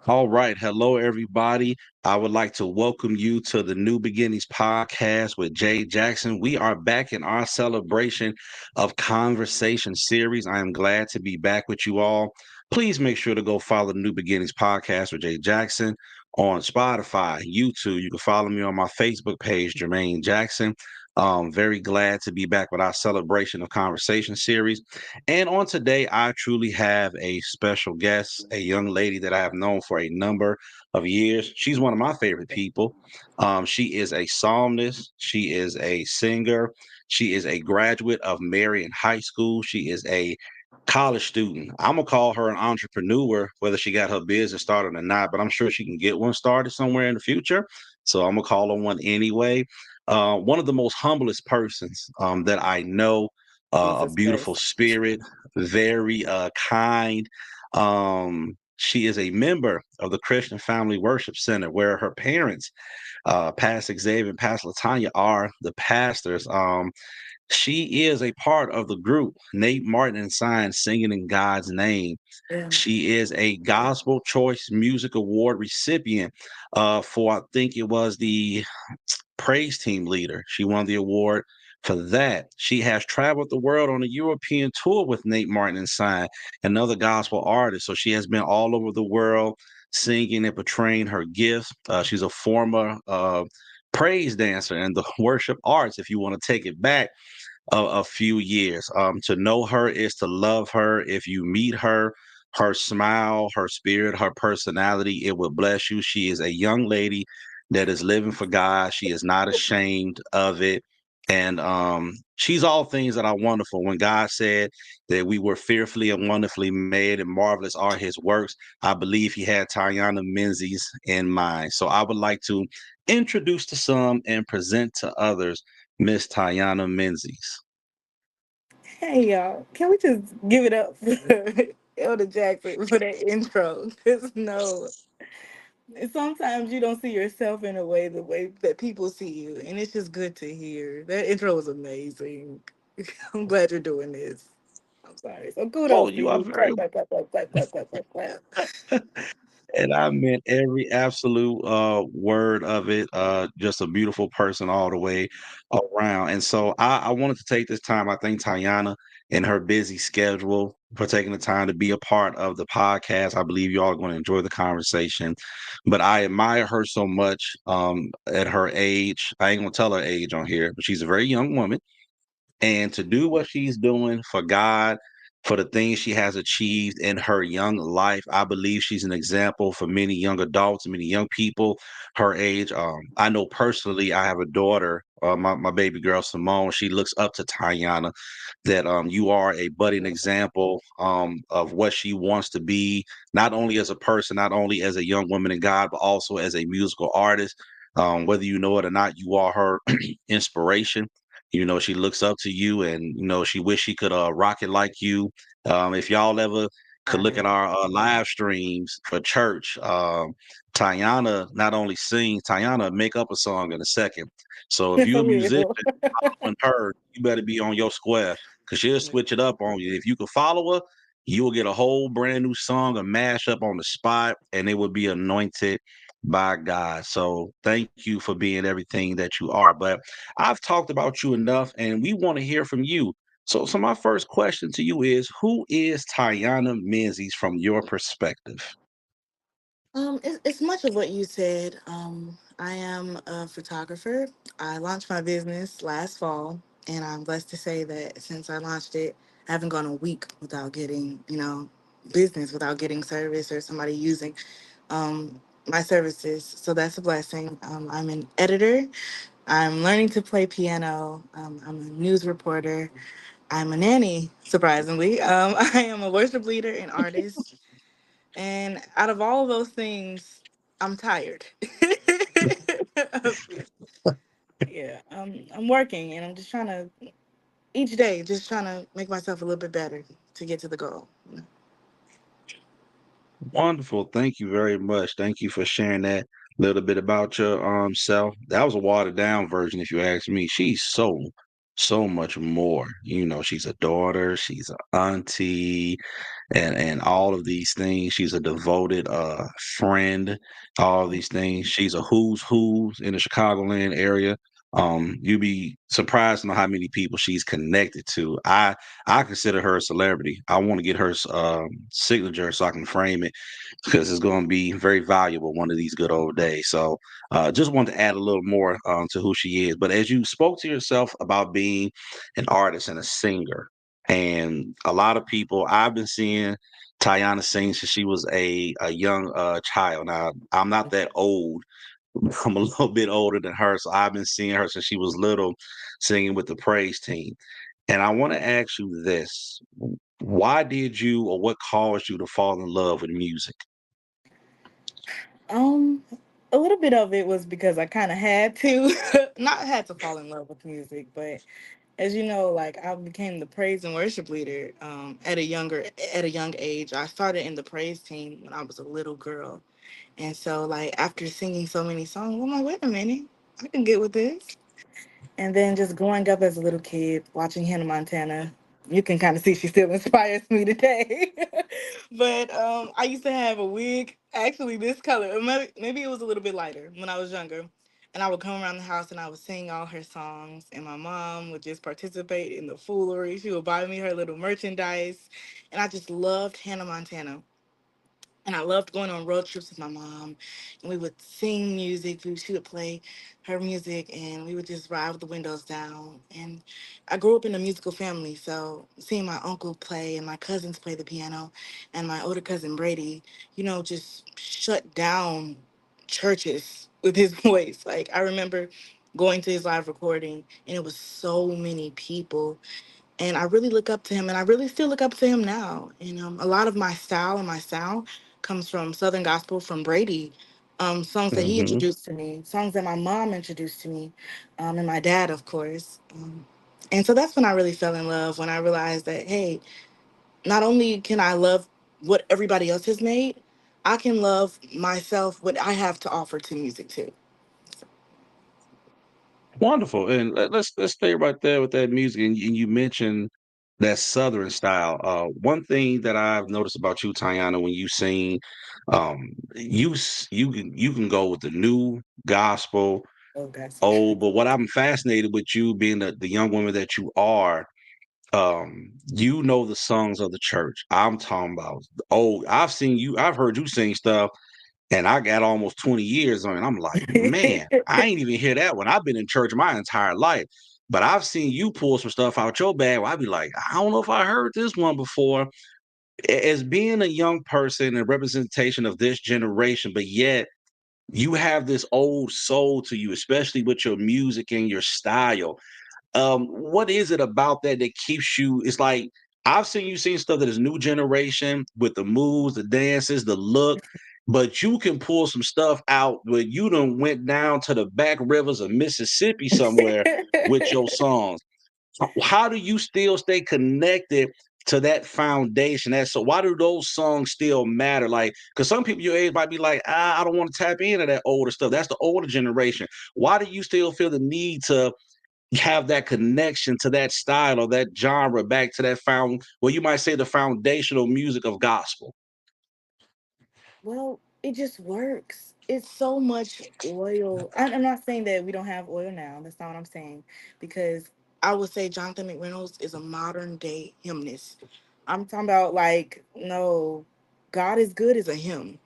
All right. Hello, everybody. I would like to welcome you to the New Beginnings podcast with Jay Jackson. We are back in our celebration of conversation series. I am glad to be back with you all. Please make sure to go follow the New Beginnings podcast with Jay Jackson on Spotify, YouTube. You can follow me on my Facebook page, Jermaine Jackson. Very glad to be back with our celebration of conversation series. And on today, I truly have a special guest, a young lady that I have known for a number of years. She's one of my favorite people. She is a psalmist, she is a singer, she is a graduate of Marion High School, she is a college student. I'm gonna call her an entrepreneur, whether she got her business started or not, but I'm sure she can get one started somewhere in the future. So I'm gonna call her one anyway. One of the most humblest persons that I know, a Jesus beautiful Christ. spirit, very kind. She is a member of the Christian Family Worship Center, where her parents, Pastor Xavier and Pastor Latanya, are the pastors. She is a part of the group Nate Martin and Signs Singing in God's Name. Yeah. She is a Gospel Choice Music Award recipient for, I think it was the praise team leader. She won the award for that. She has traveled the world on a European tour with Nate Martin and Sign, another gospel artist. So she has been all over the world singing and portraying her gifts. She's a former praise dancer in the worship arts, if you want to take it back a few years. To know her is to love her. If you meet her, her smile, her spirit, her personality, it will bless you. She is a young lady that is living for God. She is not ashamed of it. And she's all things that are wonderful. When God said that we were fearfully and wonderfully made and marvelous are his works, I believe he had Tyona Menzies in mind. So I would like to introduce to some and present to others Miss Tyona Menzies. Hey y'all, can we just give it up for Elder Jackson for that intro? Cause no, sometimes you don't see yourself in a way the way that people see you, and it's just good to hear. That intro was amazing. I'm glad you're doing this. I'm sorry. So Oh, kudos to you are you. very Clap, clap, clap, clap, clap, clap, clap, clap, clap. and I meant every absolute word of it. Just a beautiful person all the way around. And so I wanted to take this time. I thank Tayana in her busy schedule for taking the time to be a part of the podcast. I believe you all are going to enjoy the conversation. But I admire her so much at her age. I ain't gonna tell her age on here, but she's a very young woman, and to do what she's doing for God, for the things she has achieved in her young life, I believe she's an example for many young adults, many young people her age. I know personally, I have a daughter, my baby girl Simone. She looks up to Tayana, that you are a budding example of what she wants to be, not only as a person, not only as a young woman in God, but also as a musical artist. Whether you know it or not, you are her inspiration. She looks up to you, and she wish she could rock it like you. If y'all ever could look at our live streams for church, Tayana not only sings, Tayana make up a song in a second. So if you're For a musician real. following her, you better be on your square, because she'll switch it up on you. If you can follow her, you will get a whole brand new song, a mashup on the spot, and it will be anointed by God. So thank you for being everything that you are. But I've talked about you enough, and we want to hear from you. So my first question to you is, who is Tyona Menzies from your perspective? It's much of what you said. I am a photographer. I launched my business last fall, and I'm blessed to say that since I launched it, I haven't gone a week without getting, business, without getting service or somebody using my services. So that's a blessing. I'm an editor. I'm learning to play piano. I'm a news reporter. I'm a nanny, surprisingly. I am a worship leader and artist. And out of all of those things, I'm tired. Yeah, I'm working and I'm just trying to each day just trying to make myself a little bit better to get to the goal. Wonderful. Thank you very much. Thank you for sharing that little bit about your self. That was a watered down version, if you ask me. She's so so much more. You know, she's a daughter, she's an auntie, and all of these things. She's a devoted friend, all of these things. She's a who's in the Chicagoland area. You'd be surprised to know how many people she's connected to. I consider her a celebrity. I want to get her signature so I can frame it because it's going to be very valuable one of these good old days. So, just wanted to add a little more to who she is. But as you spoke to yourself about being an artist and a singer, and a lot of people, I've been seeing Tyona sing since she was a young child. Now, I'm not that old. I'm a little bit older than her, so I've been seeing her since she was little, singing with the praise team. And I want to ask you this: why did you, or what caused you to fall in love with music? Um, a little bit of it was because I kind of had to, not had to fall in love with music, but as you know, like I became the praise and worship leader at a young age. I started in the praise team when I was a little girl, and so like after singing so many songs, I'm like, wait a minute, I can get with this. And then just growing up as a little kid, watching Hannah Montana, you can kind of see she still inspires me today. But I used to have a wig, actually this color. Or maybe it was a little bit lighter when I was younger. And I would come around the house and I would sing all her songs. And my mom would just participate in the foolery. She would buy me her little merchandise. And I just loved Hannah Montana. And I loved going on road trips with my mom, and we would sing music. She would play her music, and we would just ride with the windows down. And I grew up in a musical family, so seeing my uncle play and my cousins play the piano, and my older cousin Brady, just shut down churches with his voice. Like I remember going to his live recording, and it was so many people, and I really look up to him, and I really still look up to him now. And a lot of my style and my sound comes from Southern gospel from Brady, songs that he Hmm. introduced to me, songs that my mom introduced to me, and my dad, of course. And so that's when I really fell in love. When I realized that, hey, not only can I love what everybody else has made, I can love myself, what I have to offer to music too. Wonderful. And let's stay right there with that music. And you mentioned that Southern style. One thing that I've noticed about you, Tayana, when you sing, you can go with the new gospel, Oh, guys. old. But what I'm fascinated with you being the young woman that you are, you know the songs of the church. I'm talking about. Oh, I've heard you sing stuff and I got almost 20 years on it. I'm like, man, I ain't even hear that one. I've been in church my entire life. But I've seen you pull some stuff out your bag where I'd be like, I don't know if I heard this one before. As being a young person and representation of this generation, but yet you have this old soul to you, especially with your music and your style. What is it about that that keeps you? It's like I've seen you sing stuff that is new generation with the moves, the dances, the look, but you can pull some stuff out where you done went down to the back rivers of Mississippi somewhere with your songs. How do you still stay connected to that foundation? So why do those songs still matter? Like, because some people your age might be like, I don't want to tap into that older stuff. That's the older generation. Why do you still feel the need to have that connection to that style or that genre back to that well, you might say the foundational music of gospel? Well, it just works. It's so much oil. I'm not saying that we don't have oil now. That's not what I'm saying. Because I would say Jonathan McReynolds is a modern day hymnist. I'm talking about like, no, God is good is a hymn.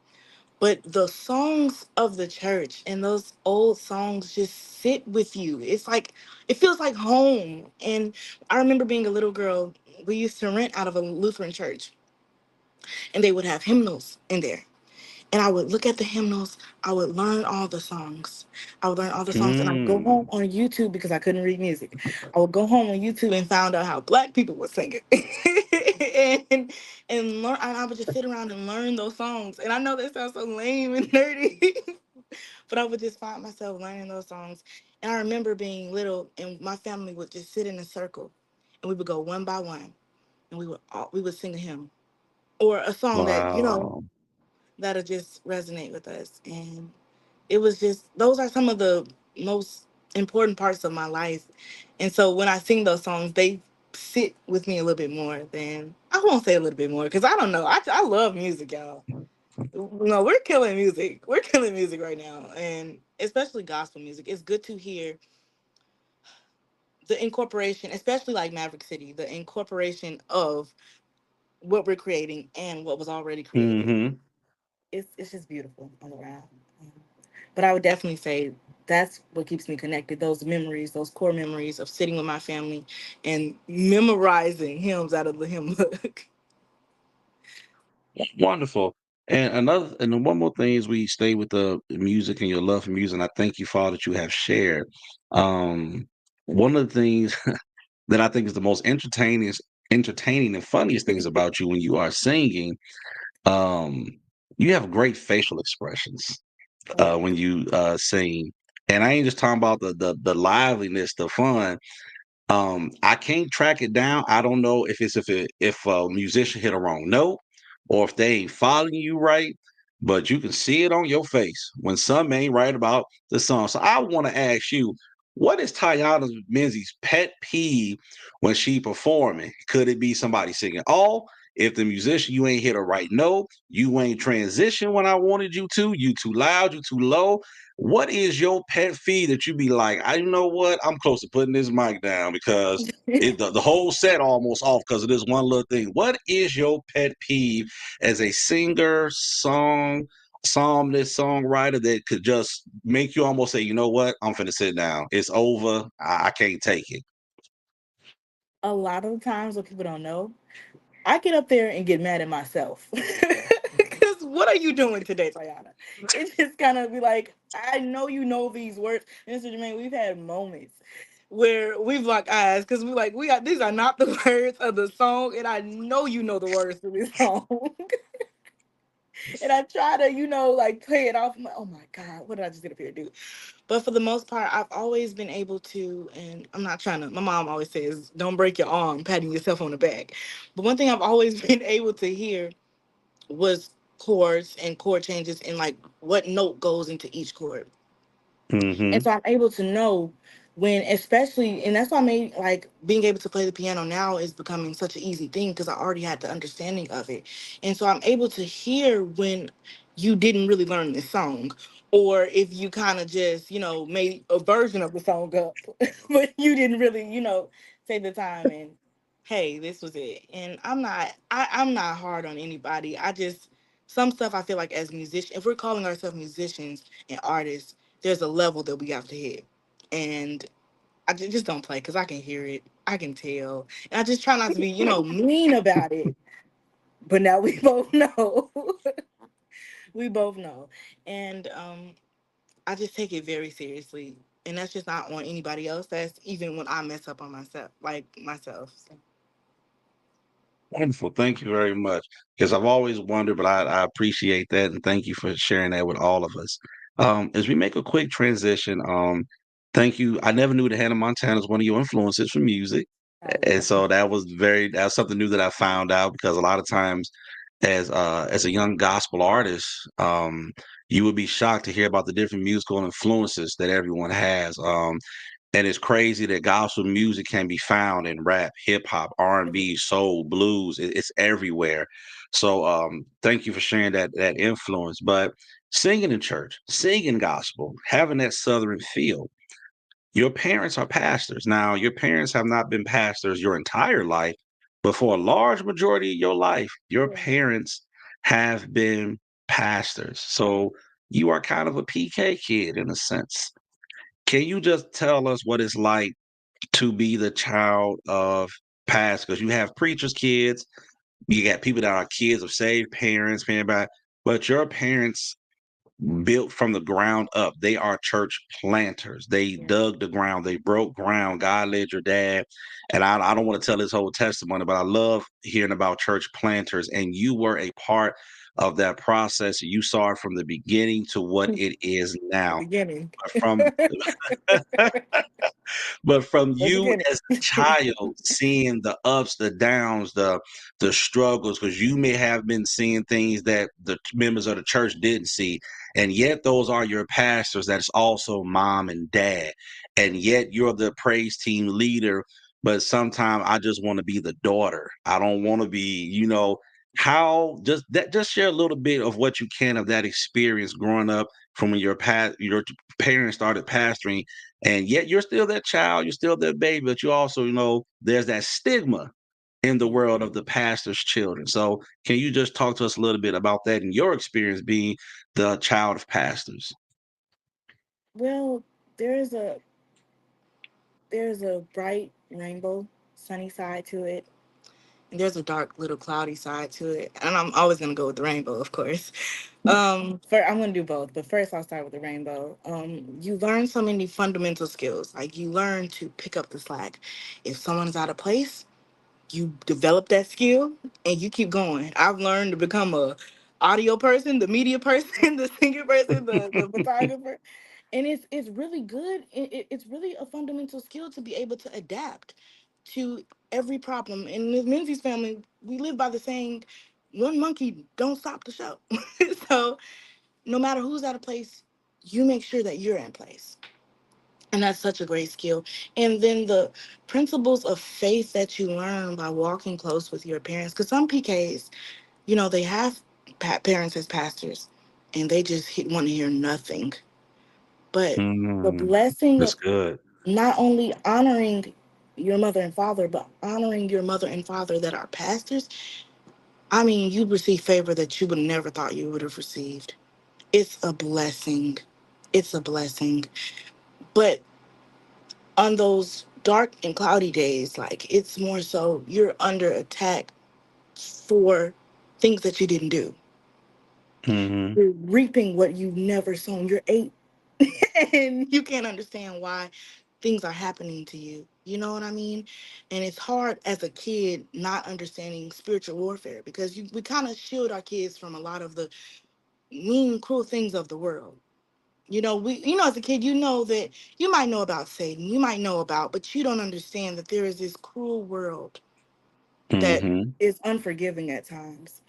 But the songs of the church and those old songs just sit with you. It's like, it feels like home. And I remember being a little girl, we used to rent out of a Lutheran church, and they would have hymnals in there, and I would look at the hymnals. I would learn all the songs. I would learn all the songs, and I would go Mm. home on YouTube because I couldn't read music. I would go home on YouTube and found out how Black people were singing, and learn. And I would just sit around and learn those songs. And I know that sounds so lame and nerdy, but I would just find myself learning those songs. And I remember being little, and my family would just sit in a circle, and we would go one by one, and we would sing a hymn or a song that Wow. that'll just resonate with us. And it was just, those are some of the most important parts of my life. And so when I sing those songs, they sit with me a little bit more than, I won't say a little bit more because I don't know. I love music, y'all. No, we're killing music. We're killing music right now. And especially gospel music. It's good to hear the incorporation, especially like Maverick City, the incorporation of what we're creating and what was already created. Hmm. It's just beautiful all around. Um, But I would definitely say that's what keeps me connected. Those memories, those core memories of sitting with my family and memorizing hymns out of the hymn book. Wonderful. And then one more thing is we stay with the music and your love for music. And I thank you for all that you have shared. Um, One of the things that I think is the most entertaining and funniest things about you when you are singing, um, you have great facial expressions Oh yeah. when you sing. And I ain't just talking about the liveliness, the fun. I can't track it down. I don't know if a musician hit a wrong note or if they ain't following you right, but you can see it on your face when some ain't right about the song. So I want to ask you, what is Tyona Menzies' pet peeve when she performing? Could it be somebody singing? Oh, if the musician you ain't hit a right note, you ain't transition when I wanted you too loud, you too low. What is your pet fee that you be like, I you know what? I'm close to putting this mic down because the whole set almost off because of this one little thing. What is your pet peeve as a singer, psalmist, songwriter that could just make you almost say, you know what? I'm finna sit down. It's over. I can't take it. A lot of the times what people don't know, I get up there and get mad at myself. Because what are you doing today, Tayana? It's just kind of be like, I know you know these words. Mr. Jermaine, we've had moments where we've locked eyes because we like, we got these are not the words of the song, and I know you know the words to this song. And I try to, like play it off. I'm like, oh my God, what did I just get up here to do? But for the most part, I've always been able to, and I'm not trying to, my mom always says, don't break your arm patting yourself on the back. But one thing I've always been able to hear was chords and chord changes and like what note goes into each chord. And Hmm. so I'm able to know when, especially, and that's why I made like being able to play the piano now is becoming such an easy thing because I already had the understanding of it. And so I'm able to hear when you didn't really learn this song, or if you kind of just, made a version of the song up, but you didn't really, take the time and, hey, this was it. And I'm not hard on anybody. I just, some stuff I feel like as musicians, if we're calling ourselves musicians and artists, there's a level that we have to hit. And just don't play because I can hear it. I can tell. And I just try not to be, mean about it. But now we both know. We both know. And I just take it very seriously. And that's just not on anybody else. That's even when I mess up on myself, like myself. So. Wonderful. Thank you very much. Because I've always wondered, but I appreciate that. And thank you for sharing that with all of us. As we make a quick transition, thank you. I never knew that Hannah Montana is one of your influences for music. Oh, And yeah. so that's something new that I found out because a lot of times as a young gospel artist, you would be shocked to hear about the different musical influences that everyone has. And it's crazy that gospel music can be found in rap, hip hop, R&B, soul, blues. It's everywhere. So thank you for sharing that influence. But singing in church, singing gospel, having that southern feel. Your parents are pastors. Now, your parents have not been pastors your entire life, but for a large majority of your life, your Yeah. parents have been pastors. So you are kind of a PK kid in a sense. Can you just tell us what it's like to be the child of pastors? Because you have preachers' kids, you got people that are kids of saved parents, but your parents built from the ground up. They are church planters. They Yeah. dug the ground. They broke ground. God led your dad. And I don't want to tell his whole testimony, but I love hearing about church planters. And you were a part of that process. You saw it from the beginning to what it is The now. beginning. From But from Let's you get as a it. child seeing the ups, the downs, the struggles, because you may have been seeing things that the members of the church didn't see, and yet those are your pastors. That's also mom and dad, and yet you're the praise team leader. But sometimes I just want to be the daughter. I don't want to be, how just that. Just share a little bit of what you can of that experience growing up from when your parents started pastoring, and yet you're still that child, you're still that baby, but you also, there's that stigma in the world of the pastor's children. So can you just talk to us a little bit about that and your experience being the child of pastors? Well, there's a there's a bright rainbow, sunny side to it, and there's a dark little cloudy side to it. And I'm always gonna go with the rainbow, of course. I'm gonna do both, but first I'll start with the rainbow. You learn so many fundamental skills. Like you learn to pick up the slack. If someone's out of place, you develop that skill and you keep going. I've learned to become a audio person, the media person, the singer person, the photographer. And it's really good. It's really a fundamental skill to be able to adapt to every problem. In the Menzies family, we live by the saying, one monkey don't stop the show. So no matter who's out of place, you make sure that you're in place. And that's such a great skill. And then the principles of faith that you learn by walking close with your parents. Because some PKs, they have parents as pastors and they just want to hear nothing. But the Mm, blessing that's of good. not only honoring your mother and father, but honoring your mother and father that are pastors, I mean, you receive favor that you would never thought you would have received. It's a blessing. It's a blessing. But on those dark and cloudy days, like it's more so you're under attack for things that you didn't do. Hmm. You're reaping what you've never sown. You're eight and you can't understand why things are happening to you. You know what I mean? And it's hard as a kid not understanding spiritual warfare because we kind of shield our kids from a lot of the mean, cruel things of the world. As a kid, you know that you might know about Satan, you might know about, but you don't understand that there is this cruel world that Hmm. is unforgiving at times.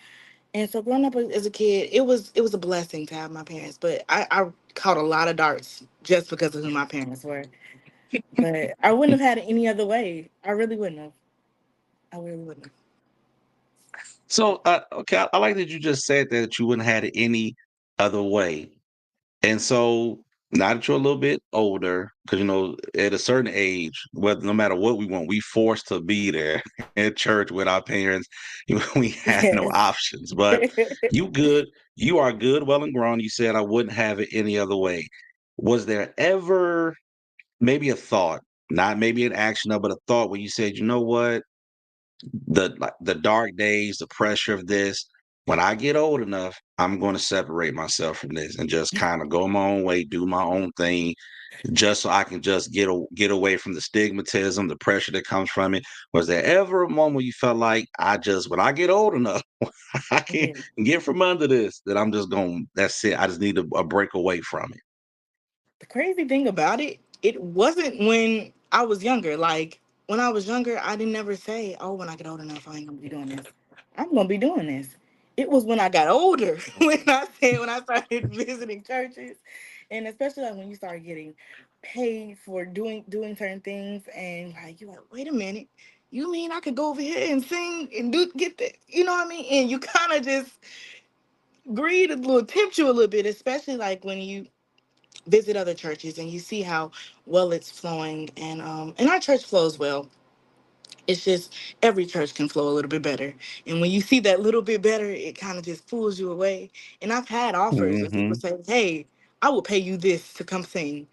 And so growing up as a kid, it was a blessing to have my parents, but I caught a lot of darts just because of who my parents were. But I wouldn't have had it any other way. I really wouldn't have. I really wouldn't have. So, okay, I like that you just said that you wouldn't have had it any other way. And so now that you're a little bit older, because at a certain age, whether no matter what we want, we forced to be there at church with our parents. We had no Yes. options. But you good, you are good, well and grown. You said I wouldn't have it any other way. Was there ever maybe a thought, not maybe an action, but a thought where you said, you know what? The dark days, the pressure of this. When I get old enough, I'm going to separate myself from this and just kind of go my own way, do my own thing, just so I can just get away from the stigmatism, the pressure that comes from it. Was there ever a moment you felt like when I get old enough, I can't Mhm. get from under this, that I'm just going, that's it. I just need a break away from it. The crazy thing about it, it wasn't when I was younger. Like when I was younger, I didn't ever say, "Oh, when I get old enough, I ain't gonna be doing this. I'm gonna be doing this." It was when I got older when I started visiting churches, and especially like when you start getting paid for doing certain things, and like you're like, "Wait a minute, you mean I could go over here and sing and do get that?" You know what I mean? And you kind of just greed a little tempt you a little bit, especially like when you visit other churches and you see how well it's flowing, and our church flows well. It's just every church can flow a little bit better, and when you see that little bit better, it kind of just pulls you away. And I've had offers where people Hmm. say, "Hey, I will pay you this to come sing,"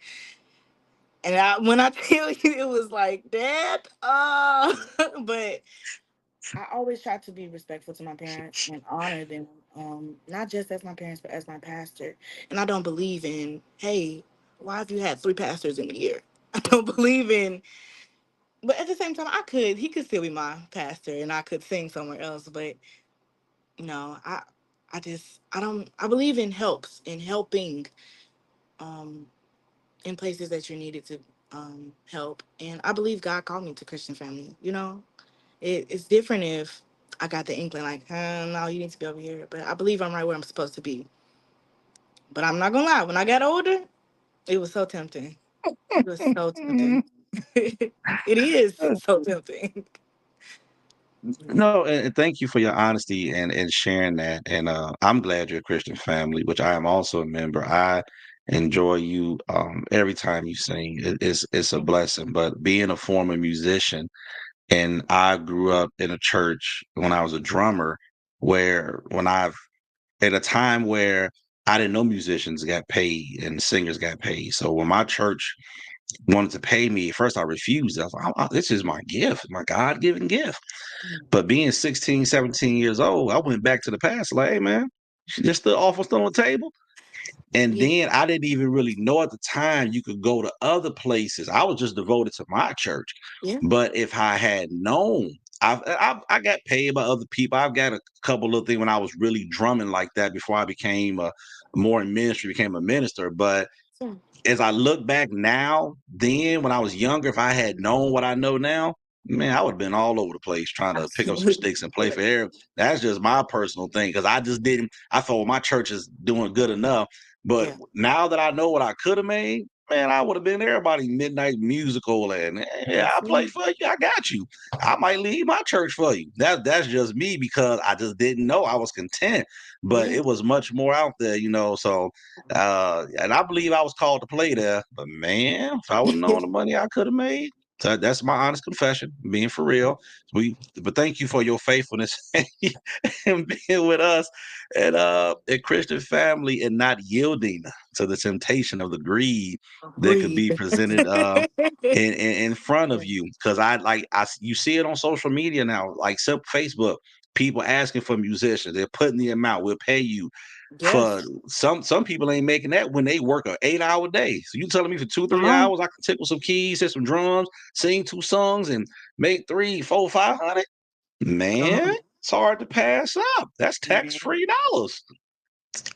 and when I tell you, it was like that. But I always try to be respectful to my parents and honor them, not just as my parents, but as my pastor. And I don't believe in, hey, why have you had three pastors in a year? I don't believe in, but at the same time, he could still be my pastor and I could sing somewhere else. But no, I don't, I believe in helping, um, in places that you're needed to help. And I believe God called me to Christian family. You know, it's different if I got the inkling, like, no, you need to be over here. But I believe I'm right where I'm supposed to be. But I'm not gonna lie, when I got older, it was so tempting. It was so tempting. It is so tempting. No, and thank you for your honesty and sharing that. And I'm glad you're a Christian family, which I am also a member. I enjoy you every time you sing. It's a blessing. But being a former musician, and I grew up in a church when I was a drummer, where when I've at a time where I didn't know musicians got paid and singers got paid. So when my church wanted to pay me, at first I refused. I was like, this is my gift, my God given gift. But being 16, 17 years old, I went back to the past, like, hey, man, she just the offer still on the table. And Yeah, then I didn't even really know at the time you could go to other places. I was just devoted to my church. yeah, But if I had known, I got paid by other people. I've got a couple of things when I was really drumming like that before I became more in ministry, became a minister. But sure. as I look back now, then when I was younger, if I had known what I know now, man, I would have been all over the place trying to pick up some Absolutely. sticks and play for air. That's just my personal thing because I just didn't. I thought my church is doing good enough. But Yeah, now that I know what I could have made, man, I would have been everybody midnight musical and yeah, I play absolutely. for you. I got you. I might leave my church for you. That's just me because I just didn't know. I was content, but Yeah, it was much more out there, So and I believe I was called to play there, but man, if I would have known the money I could have made, so that's my honest confession, being for real. But thank you for your faithfulness and being with us and a Christian family and not yielding to the temptation of the greed that could breathe. be presented in front of you. Because you see it on social media now, like except Facebook, people asking for musicians, they're putting the amount, we'll pay you for Yes. some people ain't making that when they work a 8 hour day. So you telling me for two, Come three on. hours I can tickle some keys, hit some drums, sing two songs, and make three, four, 500? Come Man, on. it's hard to pass up. That's tax Man. free dollars.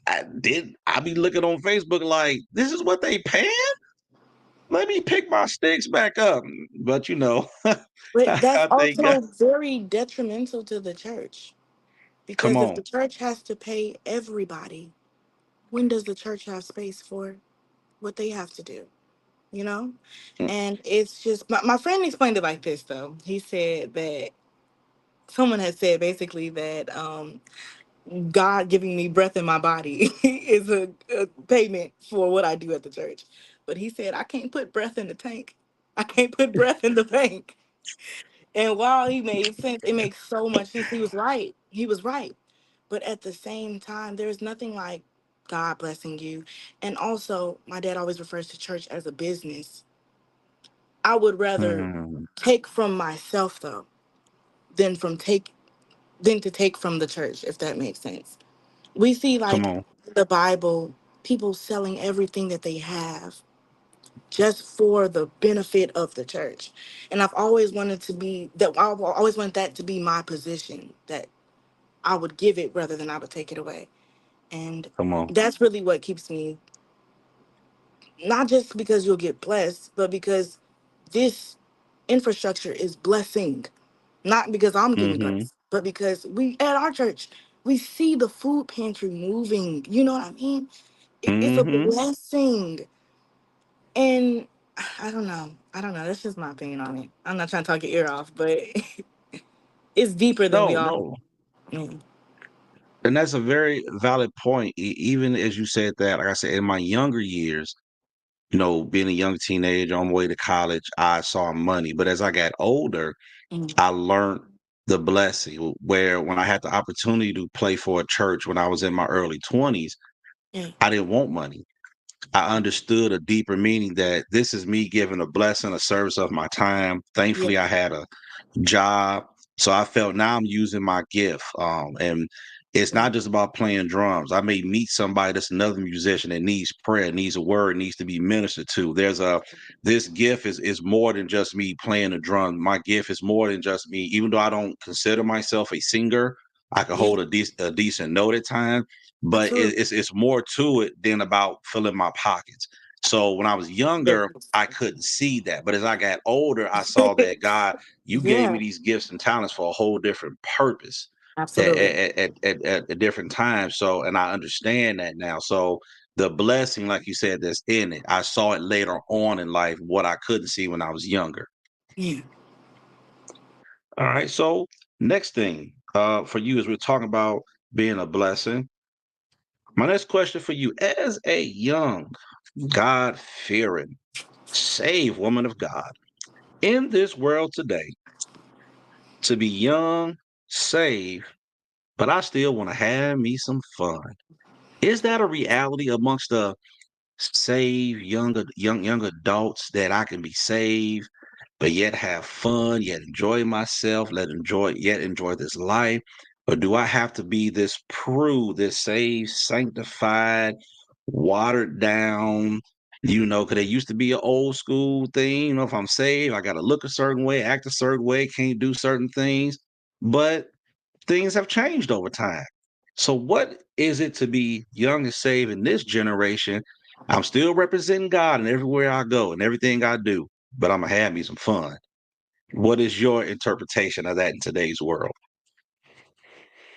I be looking on Facebook like this is what they paying? Let me pick my sticks back up. But But that's I think also very detrimental to the church come because if on. the church has to pay everybody, when does the church have space for what they have to do? You know? Mm, And it's just, my friend explained it like this, though. He said that someone had said basically that God giving me breath in my body is a payment for what I do at the church. But he said, I can't put breath in the tank. I can't put breath in the bank. And while he made sense, it makes so much sense. He was right. He was right. But at the same time, there's nothing like God blessing you. And also, my dad always refers to church as a business. I would rather mm, take from myself though than from take than to take from the church, if that makes sense. We see come like on. the Bible, people selling everything that they have just for the benefit of the church. And I've always wanted to be that I've always wanted that to be my position, that I would give it rather than I would take it away. And Come on. that's really what keeps me, not just because you'll get blessed, but because this infrastructure is blessing. Not because I'm getting Mm-hmm. blessed, but because we at our church, we see the food pantry moving. You know what I mean? It's a Mm-hmm. blessing. And I don't know. I don't know. That's just my opinion on it. I'm not trying to talk your ear off, but it's deeper than we No, all. no. Mm, And that's a very valid point. Even as you said that, like I said, in my younger years, being a young teenager on my way to college, I saw money. But as I got older, mm, I learned the blessing where when I had the opportunity to play for a church when I was in my early 20s, yeah, I didn't want money. I understood a deeper meaning that this is me giving a blessing, a service of my time. yeah, Thankfully, I had a job. So I felt now I'm using my gift. And it's yeah, not just about playing drums. I may meet somebody that's another musician that needs prayer, needs a word, needs to be ministered to. This gift is more than just me playing the drum. My gift is more than just me. Even though I don't consider myself a singer, I can yeah. hold a decent note at times, but Absolutely. it's more to it than about filling my pockets. So when I was younger, Yes. I couldn't see that. But as I got older, I saw that God, you gave me Yeah, these gifts and talents for a whole different purpose absolutely. at different times. So, and I understand that now. So the blessing, like you said, that's in it, I saw it later on in life, what I couldn't see when I was younger. Yeah. All right. So next thing for you is we're talking about being a blessing. My next question for you, as a young, God fearing, saved woman of God in this world today, to be young, saved, but I still want to have me some fun. Is that a reality amongst the saved young adults that I can be saved, but yet have fun, yet enjoy myself, yet enjoy this life? Or do I have to be this prude, this saved, sanctified, watered down? Because there used to be an old school thing. If I'm saved, I got to look a certain way, act a certain way, can't do certain things. But things have changed over time. So, what is it to be young and saved in this generation? I'm still representing God in everywhere I go and everything I do, but I'm gonna have me some fun. What is your interpretation of that in today's world?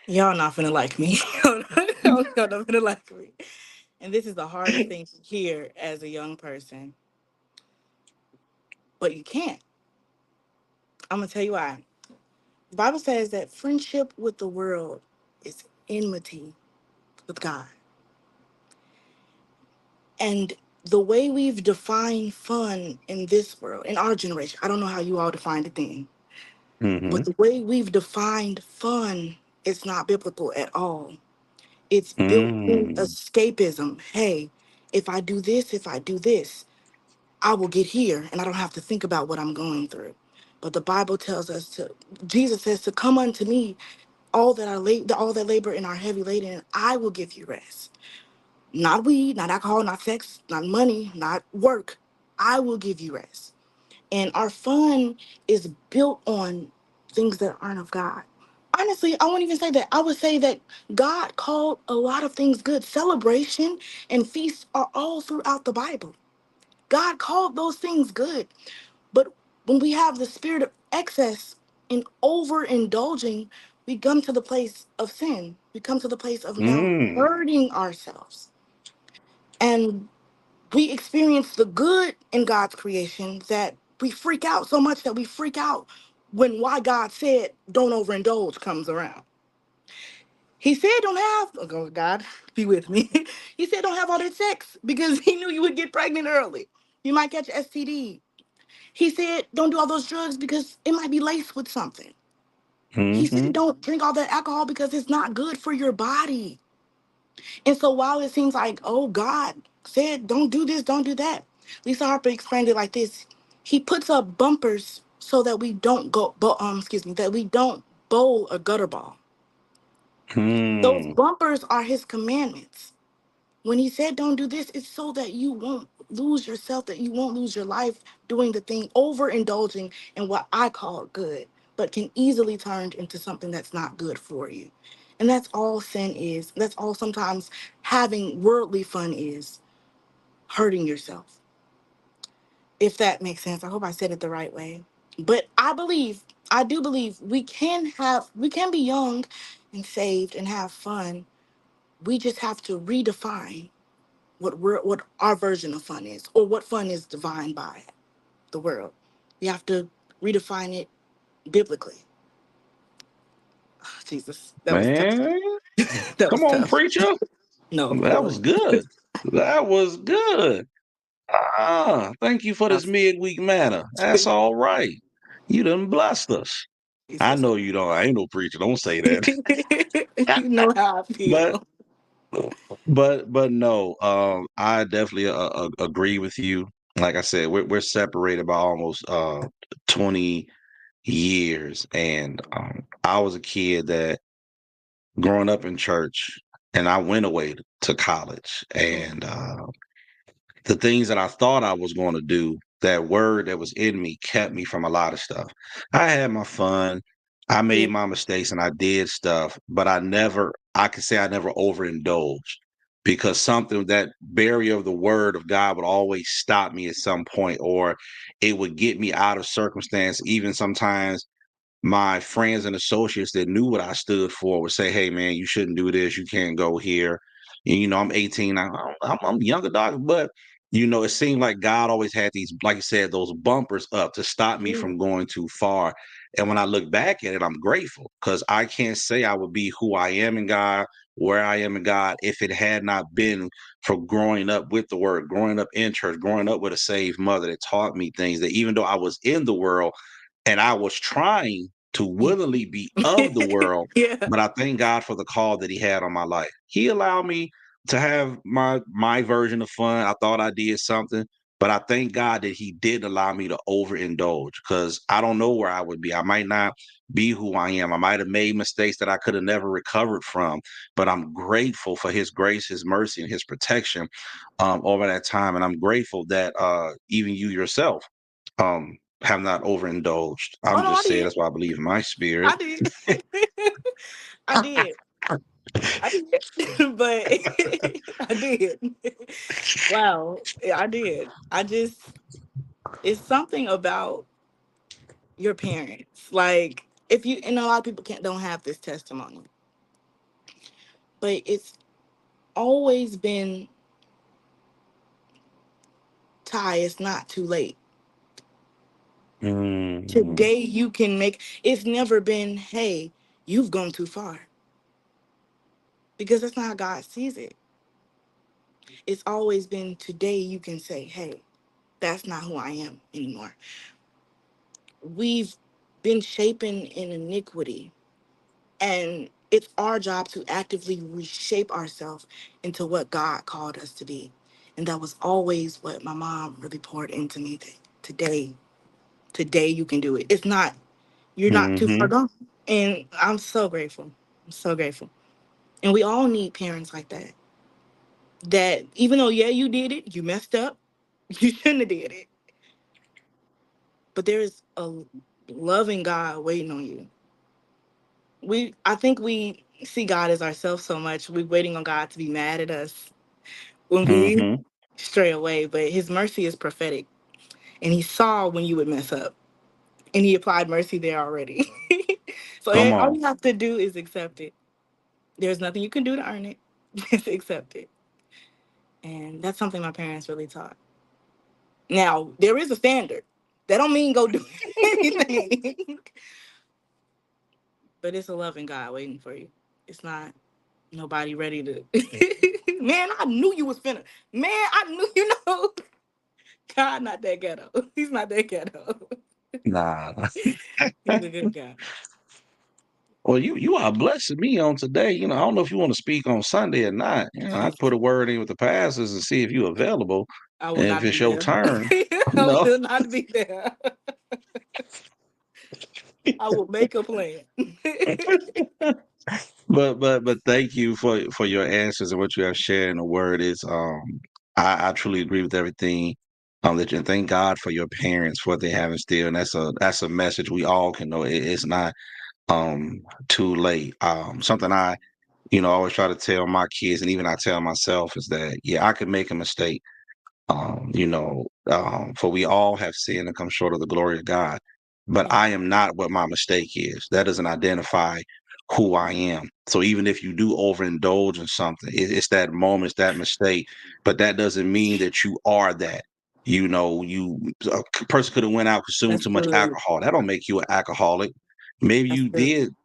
Y'all not finna like me. Y'all not finna like me. And this is the hardest thing to hear as a young person. But you can't. I'm gonna tell you why. The Bible says that friendship with the world is enmity with God. And the way we've defined fun in this world, in our generation, I don't know how you all defined it then, but Hmm. the way we've defined fun is not biblical at all. It's built in Mm. escapism. Hey, if I do this, I will get here and I don't have to think about what I'm going through. But the Bible tells us Jesus says to come unto me, all that labor and are heavy laden, and I will give you rest. Not weed, not alcohol, not sex, not money, not work. I will give you rest. And our fun is built on things that aren't of God. Honestly, I won't even say that. I would say that God called a lot of things good. Celebration and feasts are all throughout the Bible. God called those things good. But when we have the spirit of excess and overindulging, we come to the place of sin. We come to the place of now Mm. hurting ourselves. And we experience the good in God's creation that we freak out so much that we freak out when why God said don't overindulge comes around. He said don't have, oh God, be with me. He said don't have all that sex because he knew you would get pregnant early. You might catch STD. He said don't do all those drugs because it might be laced with something. He said Hmm. don't drink all that alcohol because it's not good for your body. And so while it seems like, oh, God said, don't do this, don't do that, Lisa Harper explained it like this. He puts up bumpers so that we don't that we don't bowl a gutter ball. Those Mm. bumpers are his commandments. When he said don't do this, it's so that you won't lose yourself, that you won't lose your life doing the thing, overindulging in what I call good, but can easily turn into something that's not good for you. And that's all sin is. That's all sometimes having worldly fun is, hurting yourself. If that makes sense. I hope I said it the right way. But I do believe we can be young and saved and have fun. We just have to redefine what our version of fun is, or what fun is defined by the world. We have to redefine it biblically. Jesus, that was tough. Man, That come was on, tough. preacher. No, of That was course. good. That was good. Thank you for this That's- midweek manna. That's all right. You done blessed us. I Jesus. know you don't. I ain't no preacher. Don't say that. You know how I but feel. but no. I definitely agree with you. Like I said, we're separated by almost 20 years, and I was a kid that growing up in church, and I went away to college, Mm. and the things that I thought I was going to do, that word that was in me kept me from a lot of stuff. I had my fun. I Yeah. made my mistakes and I did stuff, but I could say I never overindulged. because something that barrier of the word of God would always stop me at some point, or it would get me out of circumstance. Even sometimes my friends and associates that knew what I stood for would say, "Hey, man, you shouldn't do this. You can't go here." And, I'm 18. I'm younger, dog, but it seemed like God always had these, like you said, those bumpers up to stop me Yeah. from going too far. And when I look back at it, I'm grateful because I can't say I would be who I am in God, where I am in God, if it had not been for growing up with the Word, growing up in church, growing up with a saved mother that taught me things that even though I was in the world and I was trying to willingly be of the world, Yeah. but I thank God for the call that He had on my life. He allowed me to have my version of fun. I thought I did something, but I thank God that He didn't allow me to overindulge because I don't know where I would be. I might not be who I am. I might have made mistakes that I could have never recovered from, but I'm grateful for His grace, His mercy, and His protection over that time. And I'm grateful that even you yourself have not overindulged. Oh I'm no, I just saying did. that's what I believe in my spirit. I did. I did. I did. But I did. Wow. Yeah, I did. I just it's something about your parents. Like if you and a lot of people can't don't have this testimony, but it's always been Ty, it's not too late. Mhm. Today you can make it's never been, hey, you've gone too far. Because that's not how God sees it. It's always been today you can say, hey, that's not who I am anymore. We've been shapen in iniquity, and it's our job to actively reshape ourselves into what God called us to be. And that was always what my mom really poured into me. Today, today you can do it. It's not, you're not too far Mhm. gone. And I'm so grateful. I'm so grateful. And we all need parents like that. That even though, yeah, you did it, you messed up, you shouldn't have did it. But there is a loving God waiting on you. I think we see God as ourselves so much. We're waiting on God to be mad at us when we Mhm. stray away. But His mercy is prophetic, and He saw when you would mess up, and He applied mercy there already. So Come all on. you have to do is accept it. There's nothing you can do to earn it. Just accept it, and that's something my parents really taught. Now there is a standard. That don't mean go do anything, but it's a loving God waiting for you. It's not nobody ready to. Man, I knew you was finna. Man, I knew God not that ghetto. He's not that ghetto. Nah. He's a good guy. Well, you are blessing me on today. I don't know if you want to speak on Sunday or not. I put a word in with the pastors and see if you're available, I will and if not be it's your there. turn. You I know. will not be there. I will make a plan. But thank you for your answers and what you have shared in the word is I truly agree with everything that you and thank God for your parents for what they have instilled, and that's a message we all can know. It's not too late. Something I always try to tell my kids, and even I tell myself, is that yeah, I could make a mistake. For we all have sinned and come short of the glory of God. But Yeah, I am not what my mistake is. That doesn't identify who I am. So even if you do overindulge in something, it's that moment, it's that mistake. But that doesn't mean that you are that. A person could have went out consumed that's too much good. alcohol. That don't make you an alcoholic. Maybe That's you good. did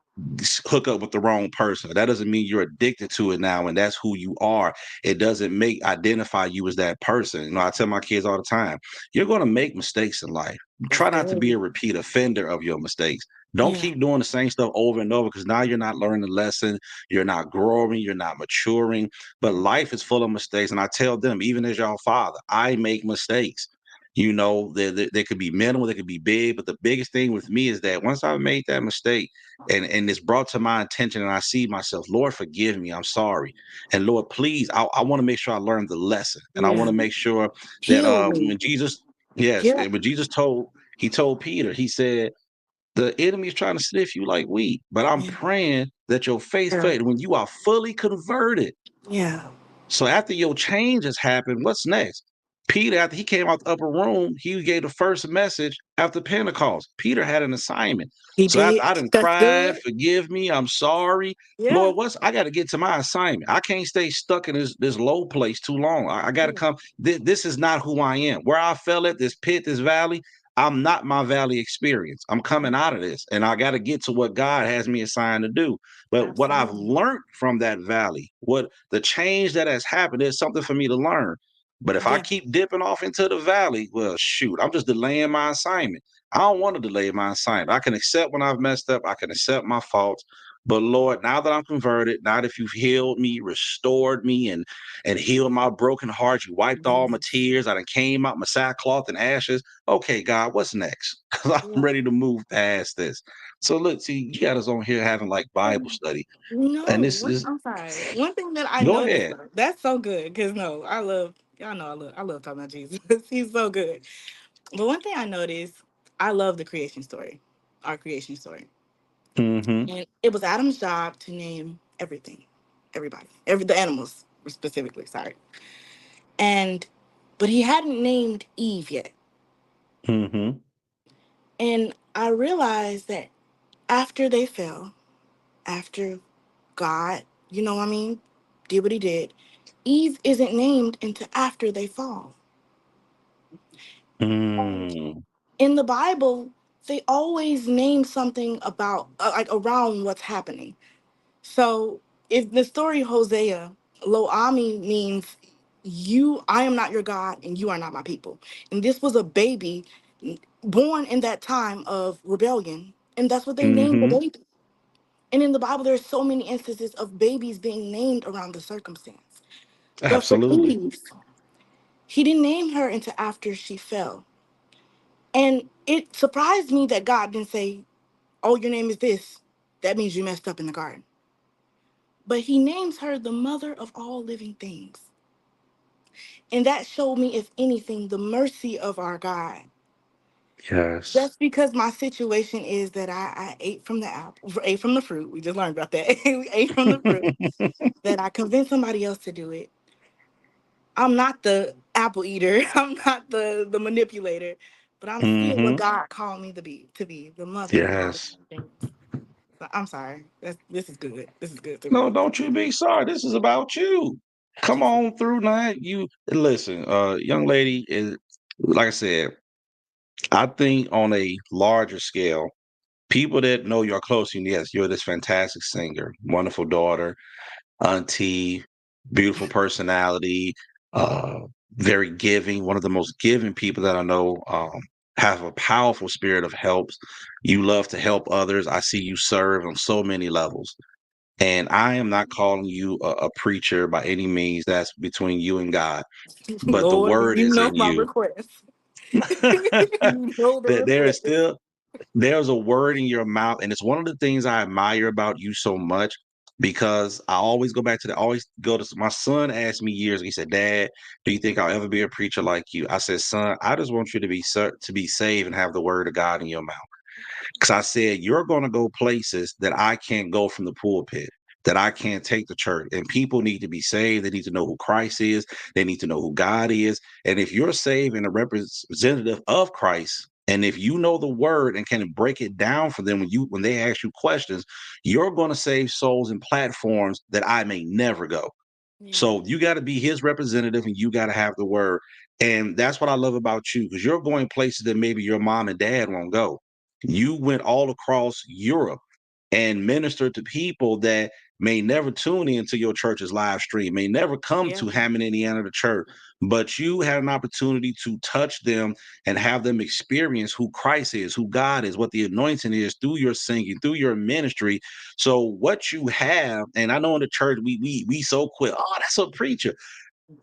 hook up with the wrong person. That doesn't mean you're addicted to it now, and that's who you are. It doesn't make identify you as that person. I tell my kids all the time, you're going to make mistakes in life. That's Try not to be good. a repeat offender of your mistakes. Don't Yeah, keep doing the same stuff over and over because now you're not learning the lesson. You're not growing. You're not maturing. But life is full of mistakes. And I tell them, even as your father, I make mistakes. They could be minimal, they could be big, but the biggest thing with me is that once I've made that mistake and it's brought to my attention and I see myself, Lord, forgive me, I'm sorry. And Lord, please, I want to make sure I learn the lesson. And I want yeah. to make sure that Heal me. when Jesus, yes, Yeah, and when Jesus he told Peter, he said, the enemy is trying to sniff you like wheat, but I'm yeah, praying that your faith yeah. fail. When you are fully converted, Yeah. So after your changes happened, what's next? Peter, after he came out the upper room, he gave the first message after Pentecost. Peter had an assignment. He So after did. I didn't That's cry, good. forgive me, I'm sorry. Yeah. Lord, I got to get to my assignment. I can't stay stuck in this low place too long. I got to Yeah. come. This is not who I am. Where I fell at, this pit, this valley, I'm not my valley experience. I'm coming out of this, and I got to get to what God has me assigned to do. But what I've Absolutely. learned from that valley, what the change that has happened, is something for me to learn. But if I Yeah. keep dipping off into the valley, well, shoot, I'm just delaying my assignment. I don't want to delay my assignment. I can accept when I've messed up. I can accept my faults. But Lord, now that I'm converted, now that you've healed me, restored me, and healed my broken heart, you wiped all my Yes. tears. I done came out my sackcloth and ashes. Okay, God, what's next? Because I'm Yeah. ready to move past this. So look, see, you got us on here having like Bible study, No, and this is I'm sorry. One thing that I go noticed ahead. though, that's so good because no, I love y'all know I love talking about Jesus. He's so good. But one thing I noticed, I love the creation story, our creation story, Mm-hmm. and it was Adam's job to name everything, everybody, the animals specifically. Sorry, and but he hadn't named Eve yet, Mm-hmm. and I realized that after they fell, after God, you know what I mean, did what he did, Eve isn't named until after they fall. And Mm. in the Bible, they always name something about like around what's happening. So if the story Hosea, Lo Ami means I am not your God and you are not my people. And this was a baby born in that time of rebellion. And that's what they named the Mm-hmm. baby. And in the Bible, there's so many instances of babies being named around the circumstance. But for Absolutely. Eve, he didn't name her until after she fell. And it surprised me that God didn't say, oh, your name is this. That means you messed up in the garden. But he names her the mother of all living things. And that showed me, if anything, the mercy of our God. Yes. Just because my situation is that I ate from the apple, ate from the fruit, we just learned about that. We ate from the fruit, that I convinced somebody else to do it. I'm not the apple eater. I'm not the manipulator, but I'm still what Mm-hmm. God called me to be the mother of all Yes. things. So I'm sorry. This is good. This is good to No, me. don't you be sorry. This is about you. Come Jesus. on through now. You listen, young lady is like I said, I think on a larger scale, people that know you're close, and yes, you're this fantastic singer, wonderful daughter, auntie, beautiful personality, uh, very giving, one of the most giving people that I know, have a powerful spirit of helps. You love to help others. I see you serve on so many levels. And I am not calling you a preacher by any means. That's between you and God. But the Lord, word you is know in my you. request. You know the That there is request. still there's a word in your mouth, and it's one of the things I admire about you so much, because I always go back to the always go to my son asked me years ago, he said, Dad, do you think I'll ever be a preacher like you? I said, son, I just want you to to be saved and have the word of God in your mouth. Because I said, you're going to go places that I can't go from the pulpit, that I can't take the church. And people need to be saved. They need to know who Christ is. They need to know who God is. And if you're saved and a representative of Christ, and if you know the word and can break it down for them when they ask you questions, you're going to save souls in platforms that I may never go. Yeah. So you got to be his representative and you got to have the word. And that's what I love about you, because you're going places that maybe your mom and dad won't go. You went all across Europe and ministered to people that may never tune into your church's live stream, may never come Yeah. to Hammond, Indiana, the church, but you had an opportunity to touch them and have them experience who Christ is, who God is, what the anointing is through your singing, through your ministry. So what you have, and I know in the church we so quick, oh, that's a preacher.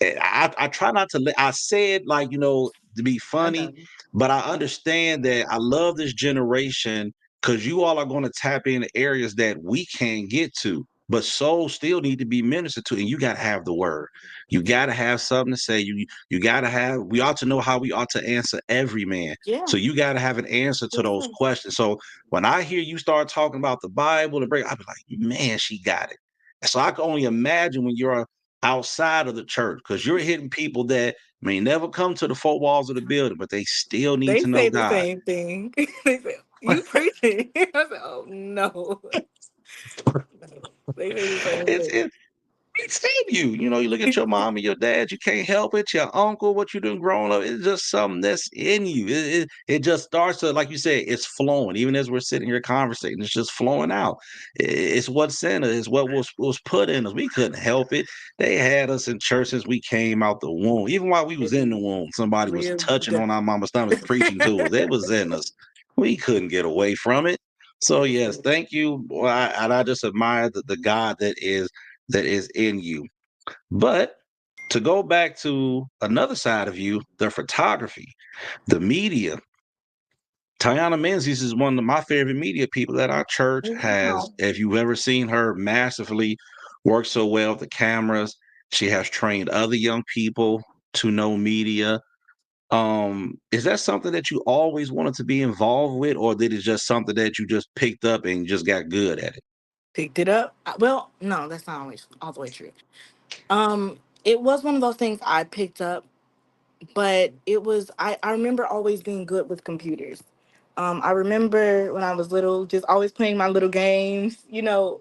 I try not to I say it like, to be I funny, know. but I understand that I love this generation, because you all are going to tap into areas that we can't get to. But souls still need to be ministered to, and you got to have the word. You got to have something to say. You got to have. We ought to know how we ought to answer every man. Yeah. So you got to have an answer to Yes, those sir. questions. So when I hear you start talking about the Bible and break, I be like, man, she got it. So I can only imagine when you're outside of the church because you're hitting people that may never come to the four walls of the building, but they still need They to know say the God. same thing. They say, "You preaching?" I said, "Oh no." They say the same It's thing. it, it's in you. You know, you look at your mom and your dad, you can't help it. Your uncle, what you done grown up, it's just something that's in you. It just starts to, like you said, it's flowing. Even as we're sitting here conversating, it's just flowing out. It's what's in us. It's what was put in us. We couldn't help it. They had us in church since we came out the womb. Even while we was in the womb, somebody was Real touching good. on our mama's stomach, preaching to us. It was in us. We couldn't get away from it. So yes, thank you. Well, I just admire the God that is in you. But to go back to another side of you, the photography, the media. Tyona Menzies is one of my favorite media people that our church has. Wow. If you've ever seen her massively work so well with the cameras, she has trained other young people to know media. Is that something that you always wanted to be involved with, or did it just something that you just picked up and just got good at it? Picked it up. Well, no, that's not always all the way true. It was one of those things I picked up, but I remember always being good with computers. I remember when I was little, just always playing my little games,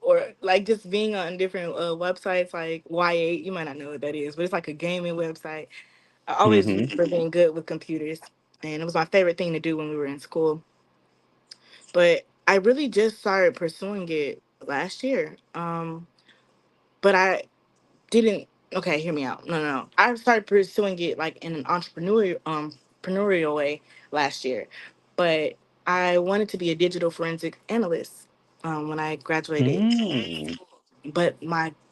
or like just being on different websites like Y8. You might not know what that is, but it's like a gaming website. I always Hmm. remember being good with computers, and it was my favorite thing to do when we were in school. But I really just started pursuing it last year. But I didn't. Okay, hear me out. No, no, no. I started pursuing it like in an entrepreneurial way last year, but I wanted to be a digital forensic analyst when I graduated. Mm. But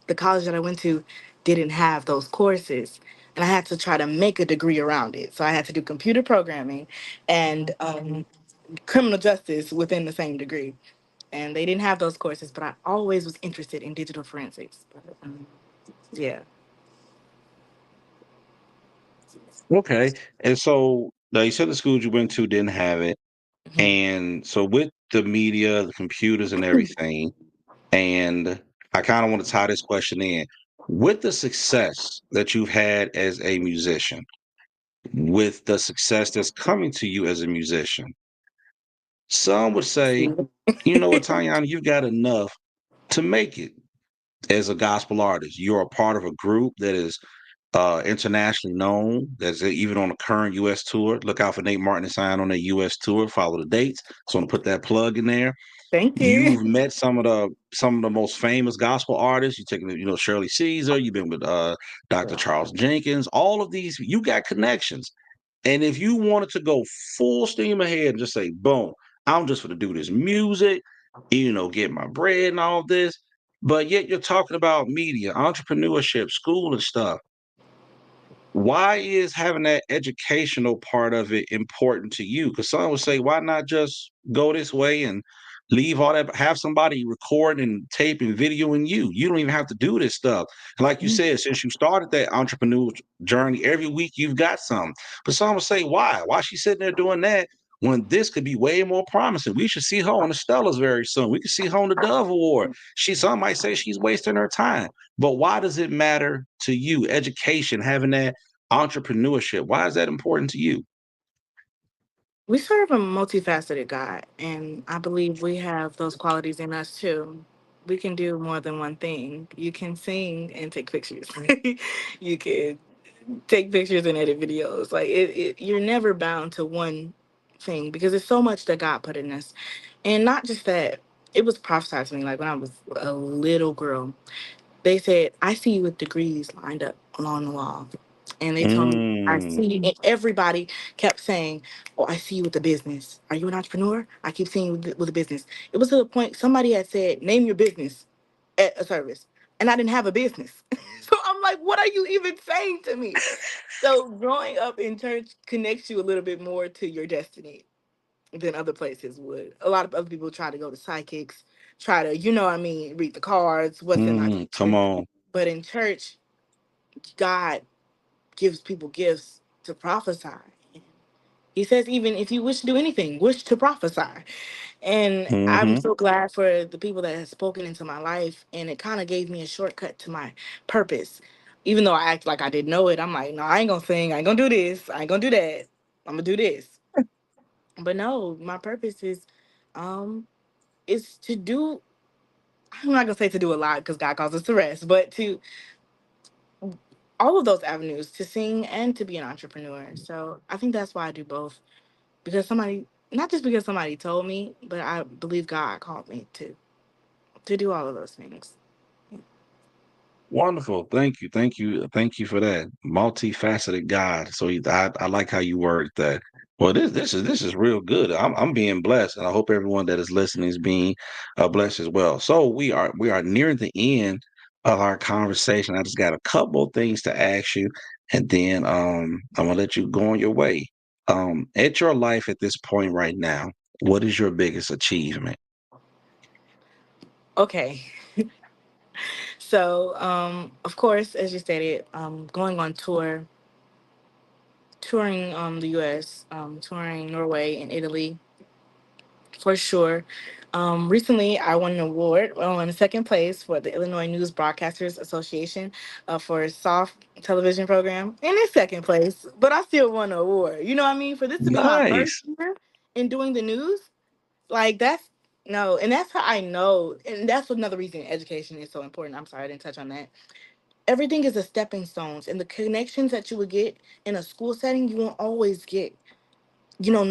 the college that I went to didn't have those courses, and I had to try to make a degree around it. So I had to do computer programming and criminal justice within the same degree, and they didn't have those courses. But I always was interested in digital forensics. But, yeah. Okay. And so now you said the schools you went to didn't have it. Mhm. And so with the media, the computers and everything, and I kind of want to tie this question in. With the success that you've had as a musician, with the success that's coming to you as a musician, some would say, you know what, Tanyana, you've got enough to make it as a gospel artist. You're a part of a group that is internationally known. That's even on a current U.S. tour. Look out for Nate Martin to sign on a U.S. tour. Follow the dates. So I'm gonna put that plug in there. Thank you. You've met some of the most famous gospel artists. You taking Shirley Caesar. You've been with Dr. Charles Jenkins. All of these, you got connections. And if you wanted to go full steam ahead and just say, boom, I'm just going to do this music, get my bread and all this, but yet you're talking about media, entrepreneurship, school and stuff. Why is having that educational part of it important to you? Because some would say, why not just go this way and leave all that, have somebody record and tape and videoing you? You don't even have to do this stuff. And like you said, since you started that entrepreneur journey, every week you've got some. But some would say, why? Why she sitting there doing that when this could be way more promising? We should see her on the Stellas very soon. We could see her on the Dove Award. Some might say she's wasting her time. But why does it matter to you? Education, having that entrepreneurship. Why is that important to you? We serve a multifaceted God, and I believe we have those qualities in us too. We can do more than one thing. You can sing and take pictures. You can take pictures and edit videos. Like you're never bound to one thing because there's so much that God put in us, and not just that. It was prophesied to me like when I was a little girl. They said, I see you with degrees lined up along the wall. And they told me, I Mm, see you. And everybody kept saying, oh, I see you with the business. Are you an entrepreneur? I keep seeing you with a business. It was to the point somebody had said, name your business at a service. And I didn't have a business. So I'm like, what are you even saying to me? So growing up in church connects you a little bit more to your destiny than other places would. A lot of other people try to go to psychics, try to, read the cards, what's in my come future. on. But in church, God gives people gifts to prophesy. He says, even if you wish to do anything, wish to prophesy. And I'm Hmm. so glad for the people that have spoken into my life. And it kind of gave me a shortcut to my purpose. Even though I act like I didn't know it, I'm like, no, I ain't gonna sing. I ain't gonna do this. I ain't gonna do that. I'm gonna do this. But no, my purpose um, is to do. I'm not gonna say to do a lot because God calls us to rest, but to all of those avenues to sing and to be an entrepreneur. So I think that's why I do both because somebody, not just because somebody told me, but I believe God called me to do all of those things. Wonderful. Thank you. Thank you. Thank you for that. Multifaceted God. So I like how you worded that. Well, this is real good. I'm being blessed, and I hope everyone that is listening is being blessed as well. So we are nearing the end of our conversation. I just got a couple of things to ask you, and then I'm gonna let you go on your way. At your life at this point right now, what is your biggest achievement? Okay, so of course, as you stated, going on tour, touring the U.S., touring Norway and Italy for sure. Recently, I won an award. Well, in second place for the Illinois News Broadcasters Association for a soft television program, and in second place. But I still won an award. You know what I mean? For this to be my first Nice. year in doing the news, like that's no, and that's how I know, and that's another reason education is so important. I'm sorry I didn't touch on that. Everything is a stepping stones, and the connections that you would get in a school setting, you won't always get.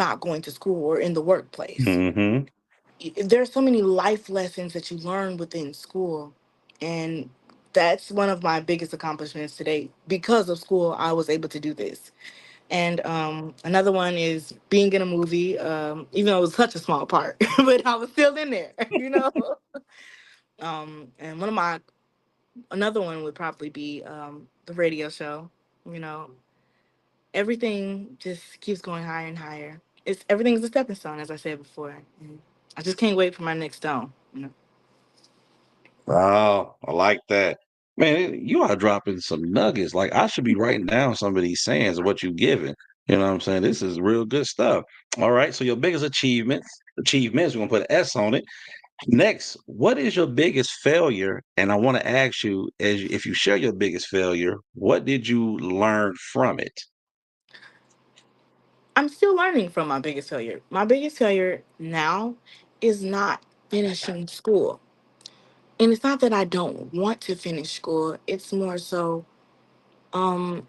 Not going to school or in the workplace. Mm-hmm. There's so many life lessons that you learn within school, and that's one of my biggest accomplishments today. Because of school, I was able to do this. And another one is being in a movie, even though it was such a small part, but I was still in there. And another one would probably be the radio show. you know Everything just keeps going higher and higher. Everything's a stepping stone, as I said before, and I just can't wait for my next stone. Oh, I like that. Man, you are dropping some nuggets. Like I should be writing down some of these sayings of what you're giving. You know what I'm saying? This is real good stuff. All right. So your biggest achievements, we're gonna put an S on it. Next, what is your biggest failure? And I want to ask you, if you share your biggest failure, what did you learn from it? I'm still learning from my biggest failure. My biggest failure now is not finishing school. And it's not that I don't want to finish school. It's more so um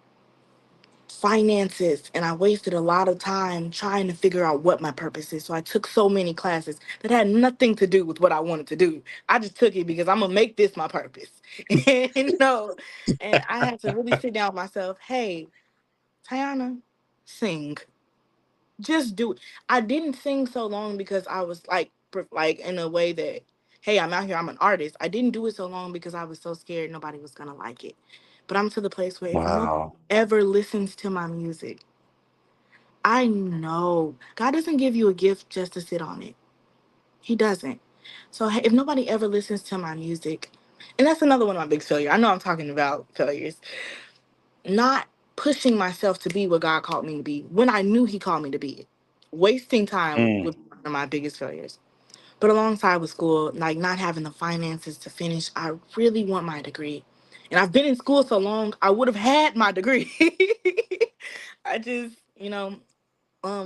finances, and I wasted a lot of time trying to figure out what my purpose is. So I took so many classes that had nothing to do with what I wanted to do. I just took it because I'm gonna make this my purpose. and no, and I had to really sit down with myself. Hey, Tyona, sing. Just do it. I didn't sing so long because I was like, like in a way that, hey, I'm out here, I'm an artist. I didn't do it so long because I was so scared nobody was gonna like it. But I'm to the place where if nobody Wow. ever listens to my music, I know God doesn't give you a gift just to sit on it. He doesn't. So hey, if nobody ever listens to my music, and that's another one of my big failures. I know I'm talking about failures. Not pushing myself to be what God called me to be when I knew He called me to be it. Wasting time Mm, would be one of my biggest failures. But alongside with school, like not having the finances to finish, I really want my degree. And I've been in school so long, I would have had my degree. I just,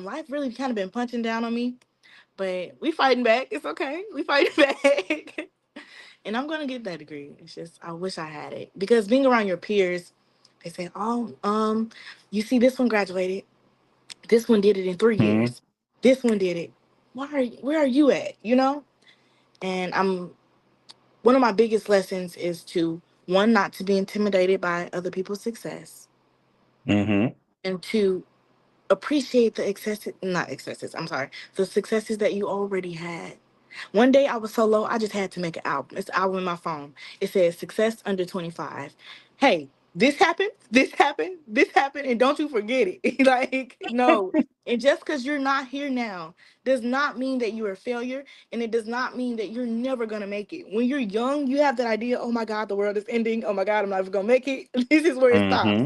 life really kind of been punching down on me. But we fighting back. It's okay. We fighting back. And I'm gonna get that degree. It's just I wish I had it. Because being around your peers, they say, oh, you see this one graduated. This one did it in three mm, years. This one did it. Where are you at? And I'm one of my biggest lessons is to one, not to be intimidated by other people's success. mm-hmm, And two, appreciate the excesses, not excesses, I'm sorry, the successes that you already had. One day I was so low, I just had to make an album. It's an album in my phone. It says success under 25. Hey, this happened, and don't you forget it. Like, no. And just because you're not here now does not mean that you're a failure, and it does not mean that you're never gonna make it. When you're young, you have that idea, oh my God, the world is ending. Oh my God, I'm never gonna make it. This is where it mm-hmm. stops.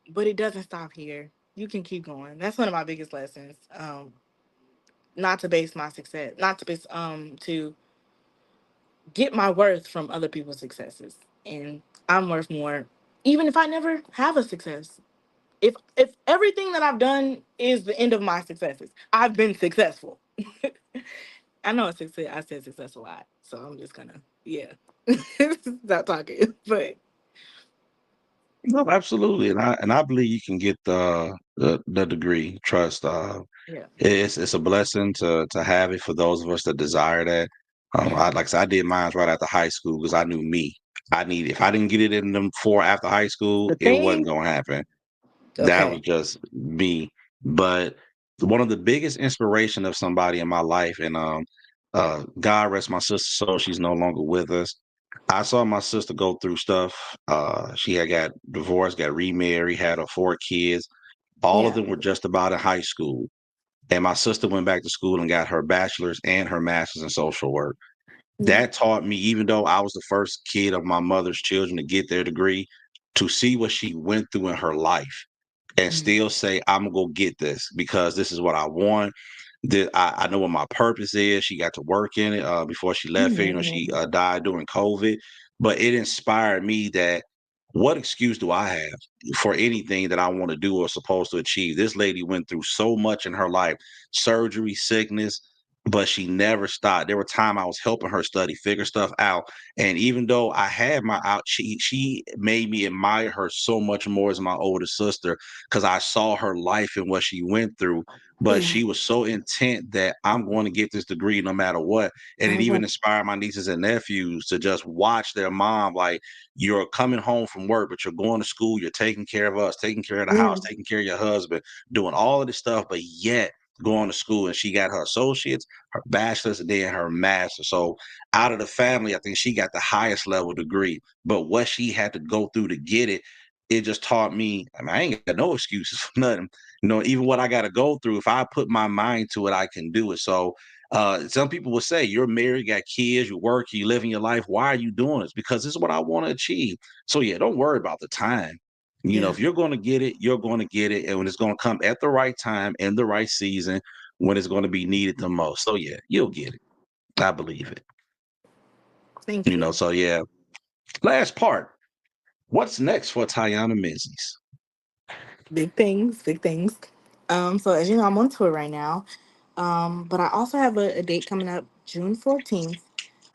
But it doesn't stop here. You can keep going. That's one of my biggest lessons. Not to base my success, not to base to get my worth from other people's successes. and I'm worth more. Even if I never have a success, if everything that I've done is the end of my successes, I've been successful. I know it's success. I said success a lot, so I'm just gonna yeah, stop talking. But No, absolutely, and I believe you can get the degree. Trust. yeah, It's a blessing to have it for those of us that desire that. I hmm like I said, I did mine right after high school because I knew me. I needed if I didn't get it in them four after high school, the it wasn't thing. gonna happen. That was Okay. just me. But one of the biggest inspiration of somebody in my life, and God rest my sister soul, she's no longer with us. I saw my sister go through stuff. She had got divorced, got remarried, had her four kids. All of Yeah. them were just about in high school. And my sister went back to school and got her bachelor's and her master's in social work. Mm, That taught me, even though I was the first kid of my mother's children to get their degree, to see what she went through in her life and mm, still say, I'm gonna go get this because this is what I want. That I know what my purpose is. She got to work in it before she left here. You know, she mhm, died during COVID, but it inspired me that what excuse do I have for anything that I want to do or supposed to achieve? This lady went through so much in her life, surgery, sickness, but she never stopped. There were times I was helping her study, figure stuff out. And even though I had my out, she made me admire her so much more as my older sister because I saw her life and what she went through. But yeah. she was so intent that I'm going to get this degree no matter what. And it even Okay. inspired my nieces and nephews to just watch their mom like, you're coming home from work, but you're going to school, you're taking care of us, taking care of the house, Mm, taking care of your husband, doing all of this stuff, but yet going to school. And she got her associates, her bachelor's, and then her master's. So out of the family, I think she got the highest level degree. But what she had to go through to get it, it just taught me. I mean, I ain't got no excuses for nothing. You know, even what I got to go through, if I put my mind to it, I can do it. So some people will say, you're married, got kids, you work, you living your life. Why are you doing this? Because this is what I want to achieve. So yeah, don't worry about the time. You know, yeah. if you're going to get it, you're going to get it. And when it's going to come at the right time, in the right season, when it's going to be needed the most. So yeah, you'll get it. I believe it. Thank You know, you. so yeah. Last part. What's next for Tyona Menzies? Big things, big things. So as you know, I'm on tour right now. But I also have a date coming up June 14th.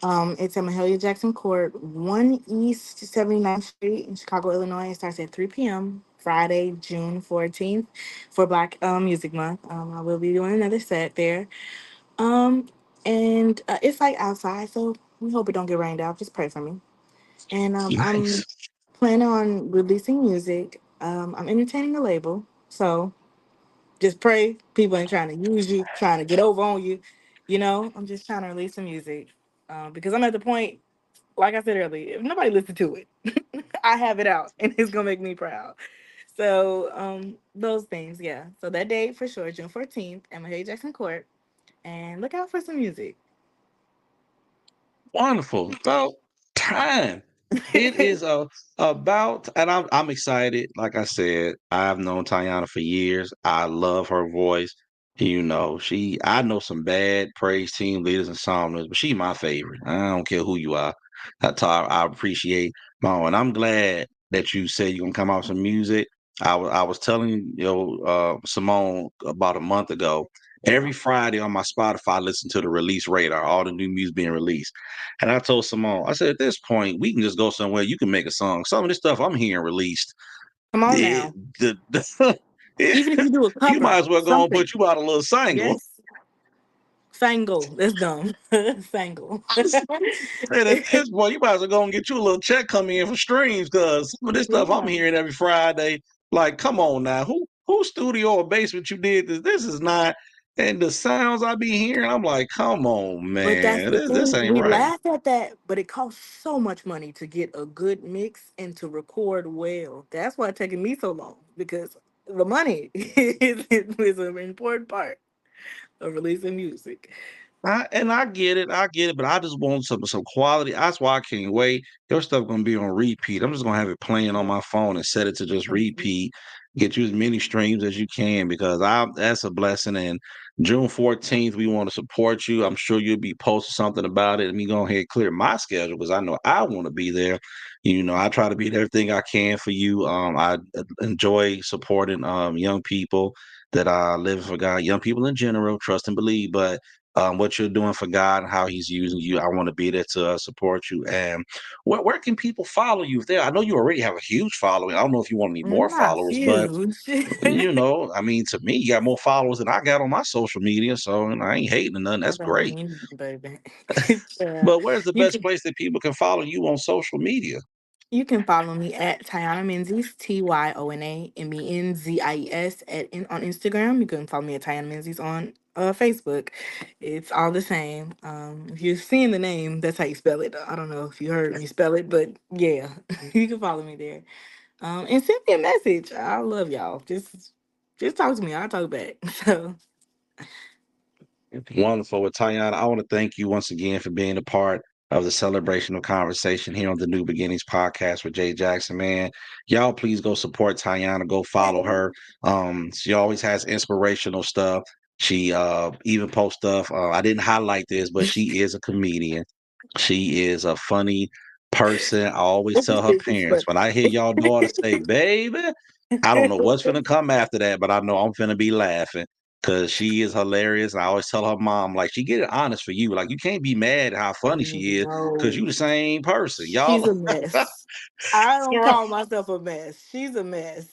It's at Mahalia Jackson Court, 1 East 79th Street in Chicago, Illinois. It starts at 3 p.m. Friday, June 14th for Black Music Month. I will be doing another set there. Um, and it's like outside, so we hope it don't get rained out. Just pray for me. And I'm Nice. planning on releasing music. I'm entertaining a label, so just pray people ain't trying to use you, trying to get over on you. You know, I'm just trying to release some music because I'm at the point, like I said earlier, if nobody listens to it, I have it out and it's gonna make me proud. So those things, yeah. So that day for sure, June 14th at Mahalia Jackson Court, and look out for some music. Wonderful. About time. It is about, and I'm excited. Like I said, I've known Tayana for years. I love her voice. You know, I know some bad praise team leaders and songwriters, but she my favorite. I don't care who you are. I appreciate my own. And I'm glad that you said you're gonna come out with some music. I was telling Simone about a month ago. Yeah. Every Friday on my Spotify, I listen to the release radar, all the new music being released. And I told Simone, I said, at this point, we can just go somewhere. You can make a song. Some of this stuff I'm hearing released. Come on It, now. it, Even if you do a you might cover, as well go and something. put you out a little single. Yes. Fangle. That's dumb. Fangle. And at this point, you might as well go and get you a little check coming in for streams because some of this stuff I'm Yeah. hearing every Friday. Like, come on now, whose studio or basement you did this? This is not. And the sounds I be hearing, I'm like, come on, But that's man, the this thing. ain't We right. laugh at that, but it costs so much money to get a good mix and to record well. That's why it's taking me so long because the money is an important part of releasing music. I get it, but I just want some quality. That's why I can't wait. Your stuff gonna be on repeat. I'm just gonna have it playing on Yeah. my phone and set it to just repeat. Get you as many streams as you can because I that's a blessing. And June 14th, we want to support you. I'm sure you'll be posting something about it. Let me go ahead and clear my schedule because I know I want to be there. I try to be there everything I can for you. I enjoy supporting young people that are living for God, young people in general, trust and believe. But what you're doing for God and how He's using you, I want to be there to support you. And where can people follow you? If they, I know you already have a huge following. I don't know if you want any more Not followers, but huge. I mean, to me, you got more followers than I got on my social media, so I ain't hating or nothing. I That's don't great. mean it, baby. Yeah. But where's the You best can place that people can follow you on social media? you can follow me at Tyona Menzies, TyonAMenzies on Instagram. You can follow me at Tyona Menzies on Facebook. It's all the same. If you're seeing the name, that's how you spell it. I don't know if you heard me spell it, but yeah, you can follow me there. And send me a message. I love y'all. Just talk to me. I'll talk back. So Wonderful. Well, Tayana, I want to thank you once again for being a part of the celebrational conversation here on the New Beginnings podcast with Jay Jackson, man. Y'all please go support Tayana, go follow her. She always has inspirational stuff. She even posts stuff. I didn't highlight this, but she is a comedian. She is a funny person. I always tell her parents when I hear y'all daughter say, baby, I don't know what's finna come after that, but I know I'm finna be laughing because she is hilarious. I always tell her mom, like, she get it honest for you. Like, you can't be mad at how funny she is because you no, the same person. she's Y'all a mess. I don't call myself a mess. She's a mess.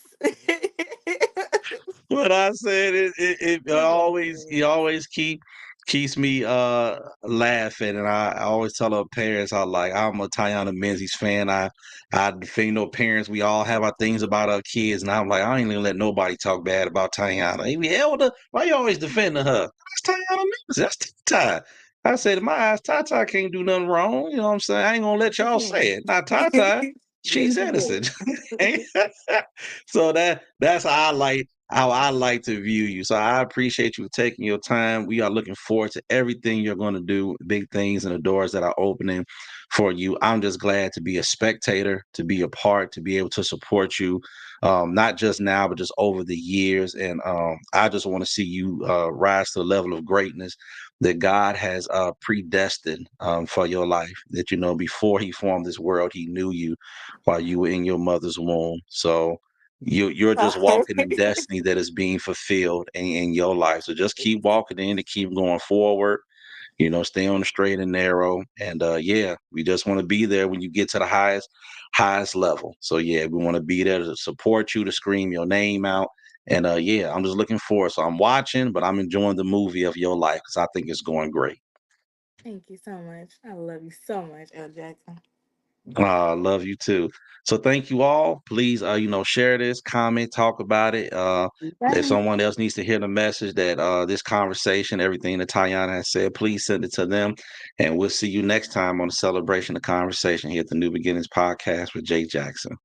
what I said it She's a always he mess. always keeps me laughing, and I always tell her parents I'm a Tyona Menzies fan. I defend parents. We all have our things about our kids, and I'm like I ain't gonna let nobody talk bad about Tyona. Even Elder, why you always defending her? That's Tyona Menzies. That's Ty. I said in my eyes, Tata can't do nothing wrong. You know what I'm saying? I ain't gonna let She y'all say can. it. Not Tata. Yes, She's she can. innocent. So that's how I like to view you. So I appreciate you taking your time. We are looking forward to everything you're going to do, big things and the doors that are opening for you. I'm just glad to be a spectator, to be a part, to be able to support you, not just now, but just over the years. And I just want to see you rise to the level of greatness that God has predestined for your life. That, before He formed this world, He knew you while you were in your mother's womb. So, you're just walking in destiny that is being fulfilled in your life. So just keep walking in and keep going forward. Stay on the straight and narrow. And yeah, we just want to be there when you get to the highest level. So yeah, we want to be there to support you, to scream your name out. And yeah, I'm just looking forward. So I'm watching, but I'm enjoying the movie of your life because I think it's going great. Thank you so much. I love you so much, L. Jackson. Love you too. So thank you all. Please, share this, comment, talk about it. If Okay. someone else needs to hear the message that this conversation, everything that Tayana has said, please send it to them. And we'll see you next time on the celebration of conversation here at the New Beginnings podcast with Jay Jackson.